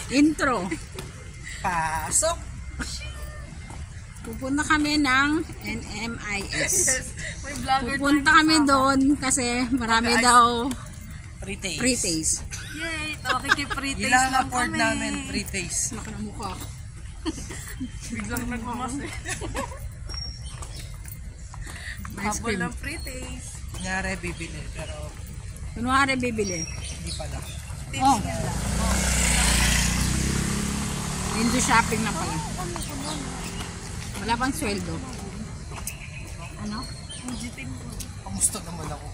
Intro. Pasok. Pupunta kami ng NMIS. Yes. May vlogger Pupunta kami doon kasi marami daw Pre-taste. pre-taste. Yay! Okay, pre-taste Ilang lang afford kami. namin pre-taste. Laki ng mukha. Biglang nagmas eh. Ice Habol cream. ng pre-taste. Kunyari bibili pero Kunwari bibili. hindi pala. Tips Oh. niya lang. Window shopping na pala. Wala pang sweldo. Ano? Pujitin ko. Kamusta naman ako?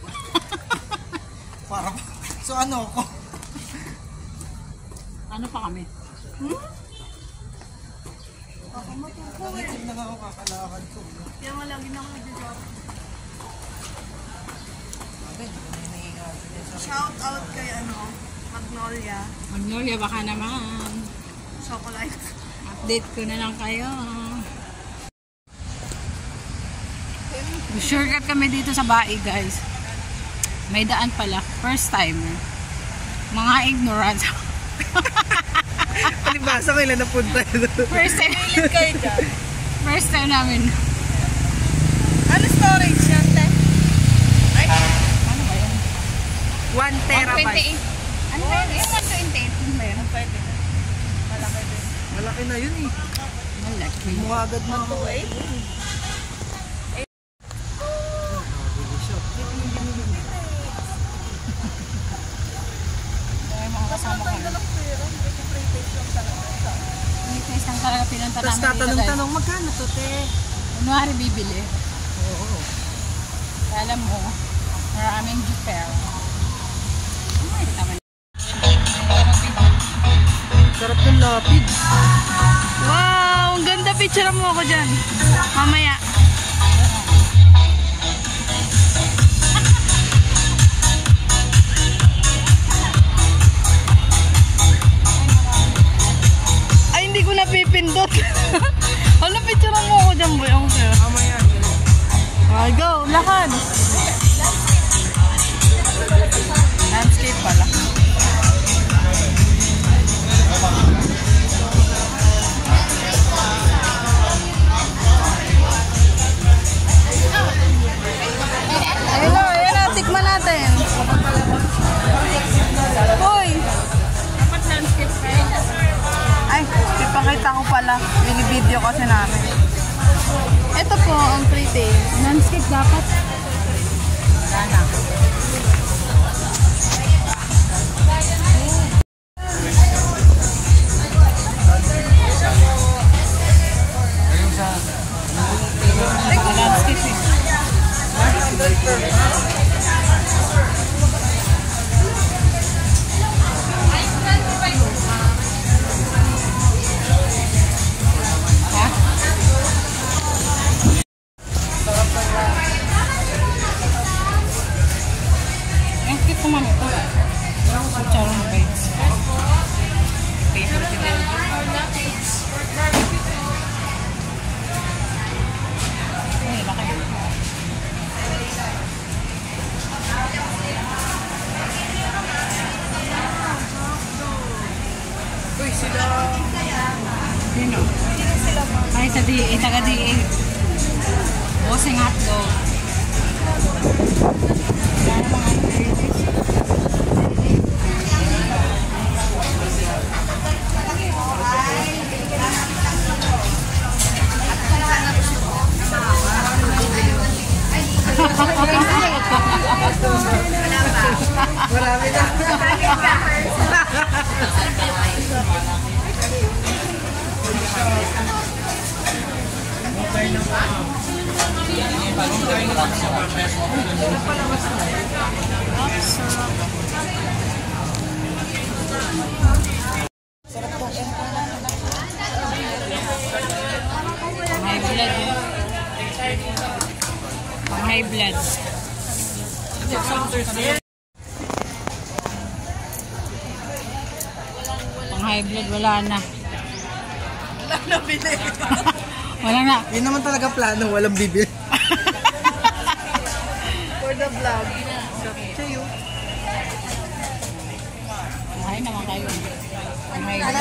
Para so ano ako? Ano pa kami? Ako matuko eh. Nakikip na ako kakalakad ko. Kaya nga lagi na ako nag-job. Bakit? Shout out kay Magnolia. Magnolia, baka naman. Chocolate. Update ko na lang kayo. Shortcut kami dito sa Bai, guys. May daan pala. First time. Mga ignorant. Palibasa ko ilan napunta ito. First time. Kayo dyan. First time namin. Ano storage yan, te? Ay, Ano ba yun? 1 terabyte. 128. Ano ba yun? 128. Ano ba yun? Pwede na. Malaki din. Malaki na yun eh. Malaki. Mukha agad mo. 2.8? Kasama ko. Pre-taste lang talaga pinunta Tapos namin dito, guys. tatanong-tanong, magkano to te? Kunwari bibili. Oo. Alam mo, maraming juper. Ay, tama na. Sarap ng lapid. Wow! Ang ganda picture mo ako dyan. Mamaya. Ay, hindi ko napipindot. Hala, picture mo ako dyan, boy. Ako sa'yo. Mamaya. Okay, go. Lakad. Landscape pala. Ayun na, tikman natin. Hoy! Dapat landscape kayo. Ay, ipakita ko pala. Binibideo kasi namin. Ito po ang pre-taste. Landscape dapat. Sana. Landscape eh. Landscape naman ito. Charong bites. Favorite nila. Ay, laki. Uy, sila. Sino? Ay, sa DA, taga DA. Bossing hotdog. Wala namang ano, pre-taste. Marami na. Pang high blood. Pang high blood. Pang high blood, wala na. Wala na bili. Wala na. Yun naman talaga plano, walang bibili. For the vlog. Sa'yo. Kumain naman kayo. Oh my God.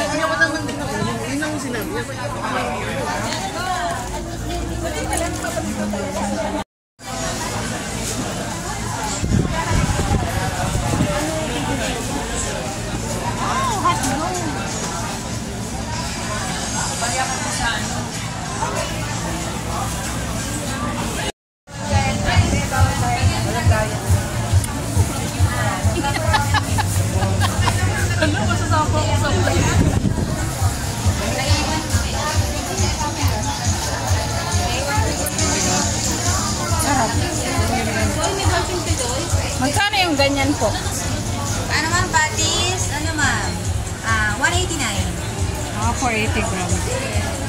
Oh, hotdog. Sarap. Magkano yung ganyan po? Ano ma'am, patis? Ano ma'am? 189. 480 grams.